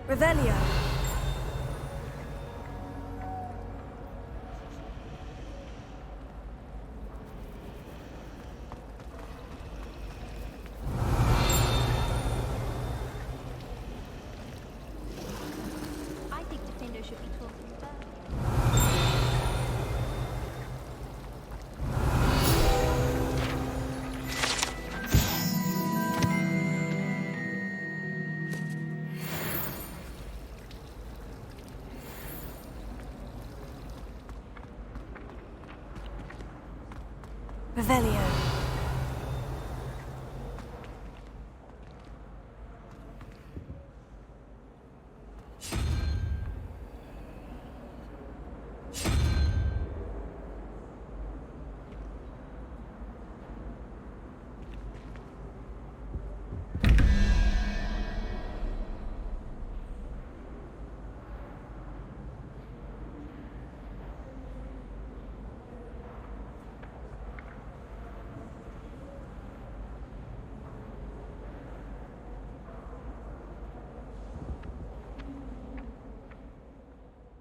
Revelio. I think Defender should be talking first. Revelio.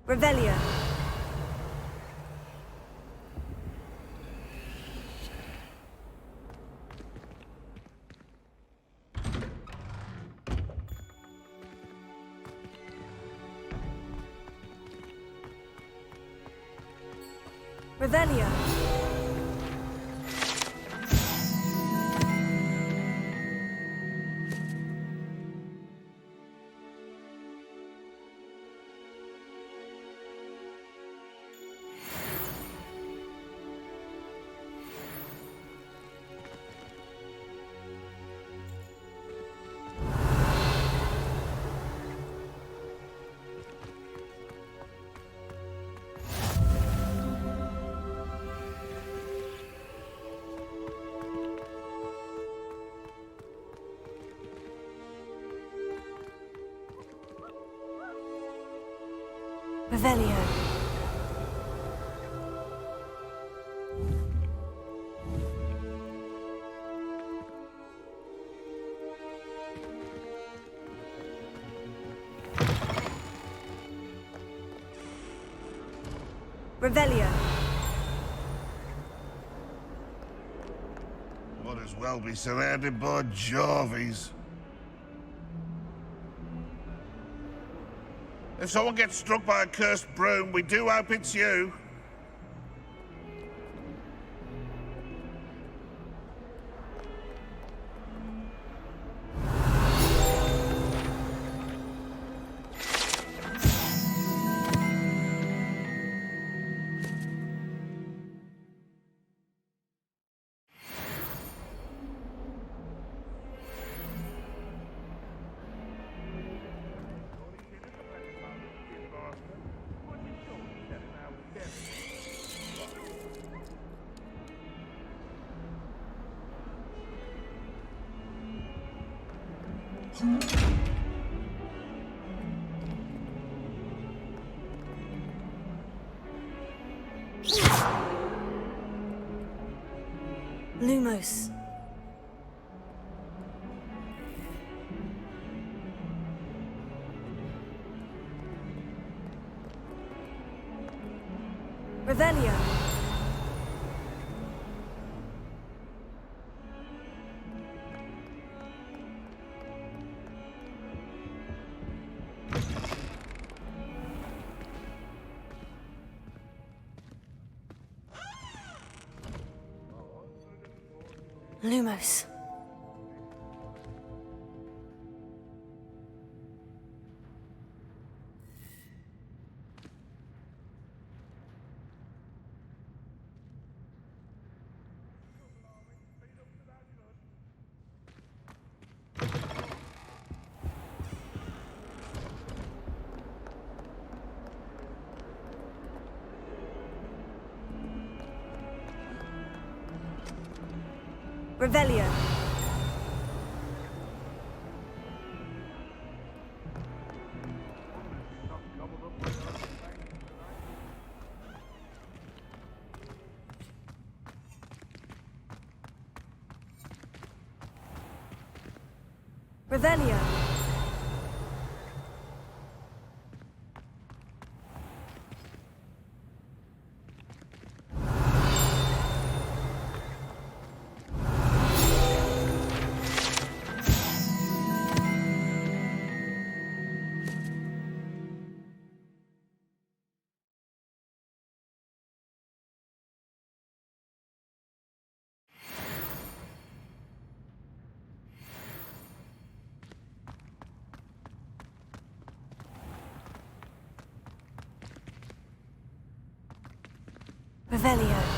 Revelio. Revelio. Revelio. Revelio. Might as well be surrounded by Jarvies. If someone gets struck by a cursed broom, we do hope it's you. Lumos. Revelio. Lumos. Revelio. Revelio. Revelio.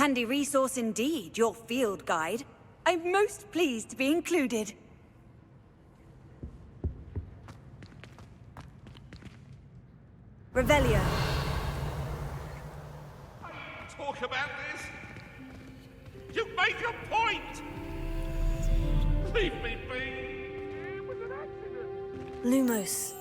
Handy resource indeed, your field guide. I'm most pleased to be included. Revelio. Talk about this? You made your point! Leave me be! It was an accident! Lumos.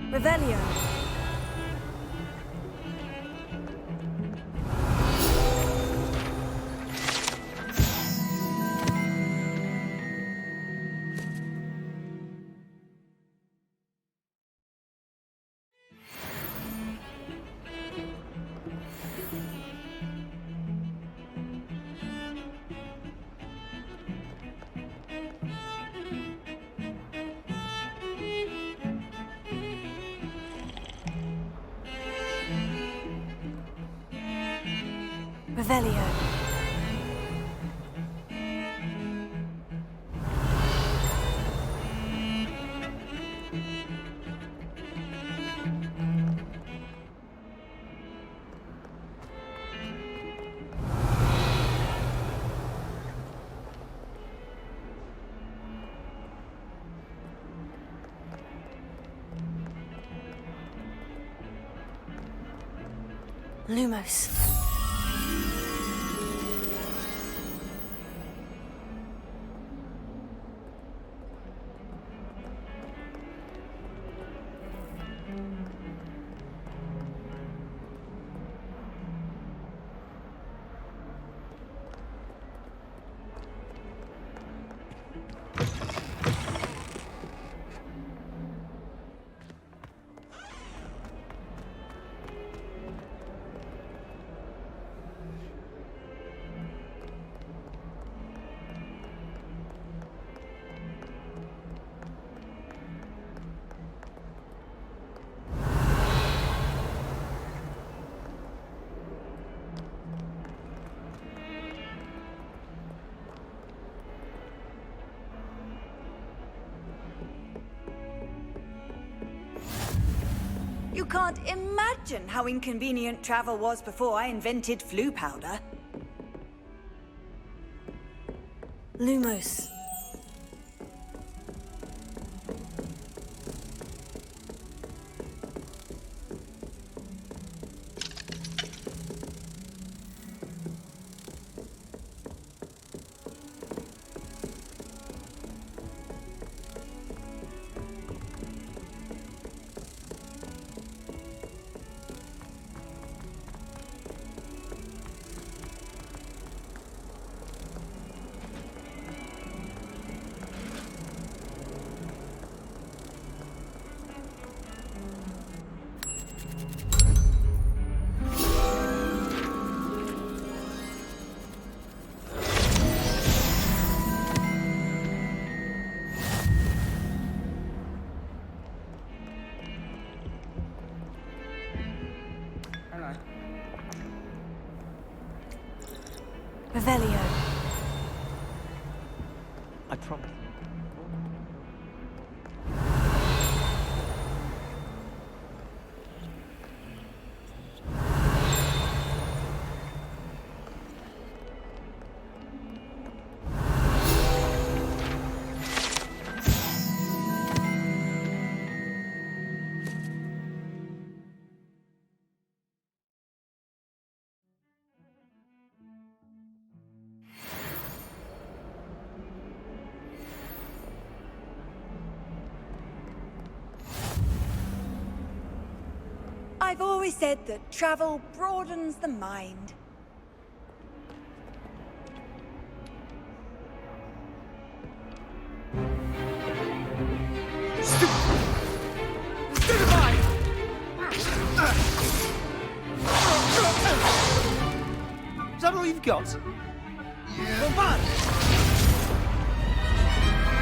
Revelio. Revelio. Lumos. You can't imagine how inconvenient travel was before I invented flu powder. Lumos. Revelio. I promise. I've always said that travel broadens the mind. Is that all you've got? Yeah.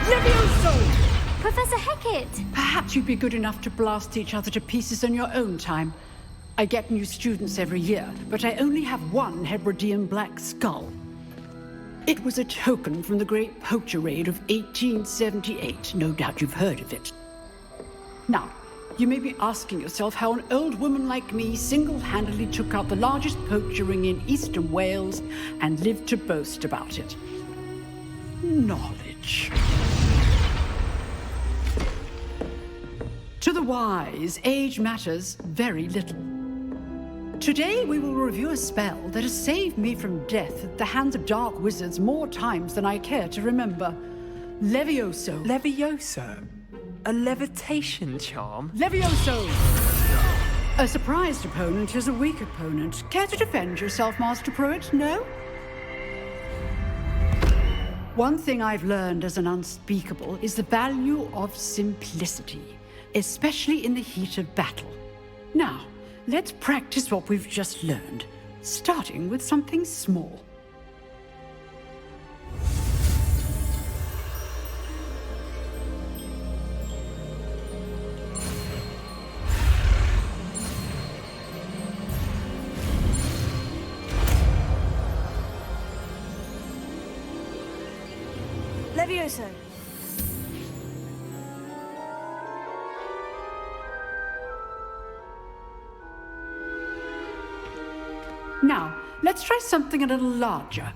Levioso! Professor Hecat! Perhaps you'd be good enough to blast each other to pieces on your own time. I get new students every year, but I only have one Hebridean black skull. It was a token from the Great Poacher Raid of 1878. No doubt you've heard of it. Now, you may be asking yourself how an old woman like me single-handedly took out the largest poacher ring in eastern Wales and lived to boast about it. Knowledge. To the wise, age matters very little. Today we will review a spell that has saved me from death at the hands of dark wizards more times than I care to remember. Levioso. Levioso? A levitation charm? Levioso! A surprised opponent is a weak opponent. Care to defend yourself, Master Pruitt? No? One thing I've learned as an unspeakable is the value of simplicity, especially in the heat of battle. Now, let's practice what we've just learned, starting with something small. Levioso. Now, let's try something a little larger.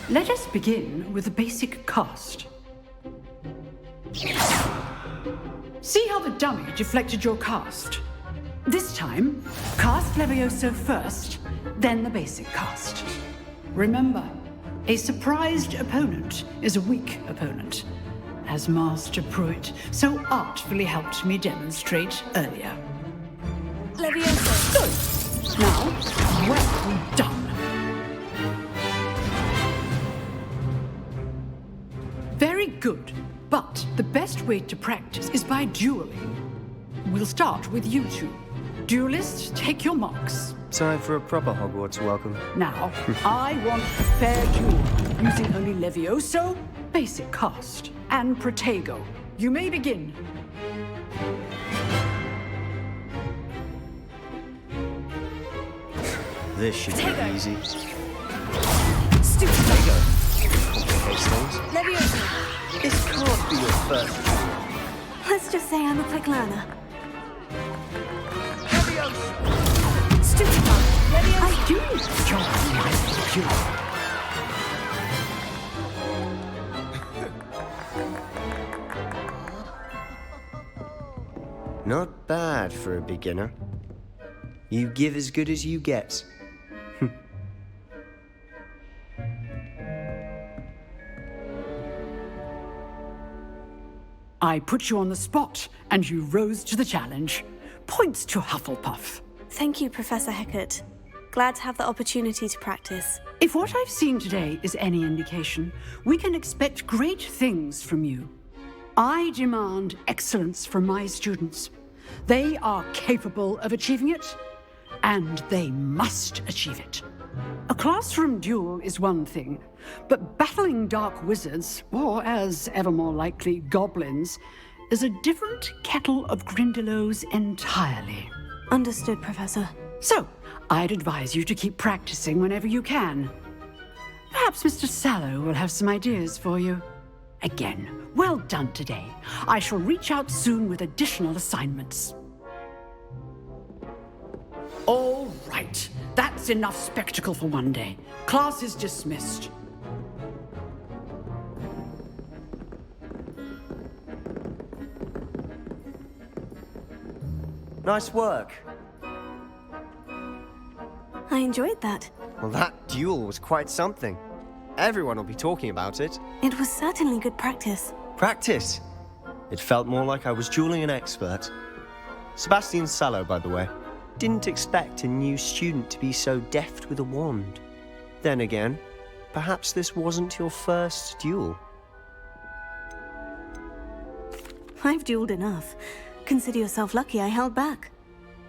Let us begin with the basic cast. See how the dummy deflected your cast? This time, cast Levioso first, then the basic cast. Remember, a surprised opponent is a weak opponent, as Master Pruitt so artfully helped me demonstrate earlier. Levioso. Good. Now, well done. Very good, but the best way to practice is by dueling. We'll start with you two. Duelists, take your marks. Time for a proper Hogwarts welcome. Now, I want a fair duel, using only Levioso, basic cast, and Protego. You may begin. This should be easy. Stupid. Complicate things. Levioso. This can't be your first duel. Let's just say I'm a quick learner. Stupid. Levioso. I do enjoy my duel. Not bad for a beginner. You give as good as you get. I put you on the spot, and you rose to the challenge. Points to Hufflepuff. Thank you, Professor Hecat. Glad to have the opportunity to practice. If what I've seen today is any indication, we can expect great things from you. I demand excellence from my students. They are capable of achieving it, and they must achieve it. A classroom duel is one thing, but battling dark wizards, or as ever more likely, goblins, is a different kettle of Grindylows entirely. Understood, Professor. So, I'd advise you to keep practicing whenever you can. Perhaps Mr. Sallow will have some ideas for you. Again, well done today. I shall reach out soon with additional assignments. All right, that's enough spectacle for one day. Class is dismissed. Nice work. I enjoyed that. Well, that duel was quite something. Everyone will be talking about it. It was certainly good practice. Practice. It felt more like I was dueling an expert. Sebastian Sallow, by the way. Didn't expect a new student to be so deft with a wand. Then again, perhaps this wasn't your first duel. I've dueled enough. Consider yourself lucky I held back.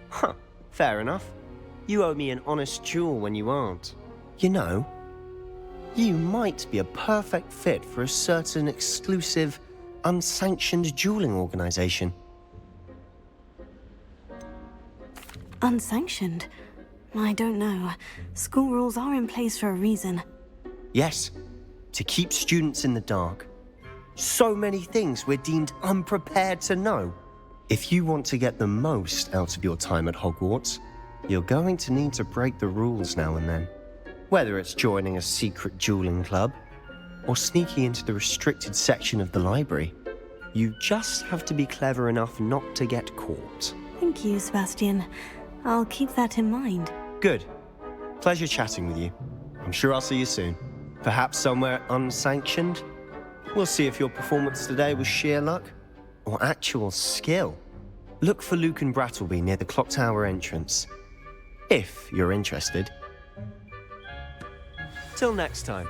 Huh, fair enough. You owe me an honest duel when you aren't. You know, you might be a perfect fit for a certain exclusive, unsanctioned dueling organization. Unsanctioned? I don't know. School rules are in place for a reason. Yes, to keep students in the dark. So many things we're deemed unprepared to know. If you want to get the most out of your time at Hogwarts, you're going to need to break the rules now and then. Whether it's joining a secret dueling club, or sneaking into the restricted section of the library, you just have to be clever enough not to get caught. Thank you, Sebastian. I'll keep that in mind. Good. Pleasure chatting with you. I'm sure I'll see you soon. Perhaps somewhere unsanctioned? We'll see if your performance today was sheer luck or actual skill. Look for Luke and Brattleby near the clock tower entrance, if you're interested. Till next time.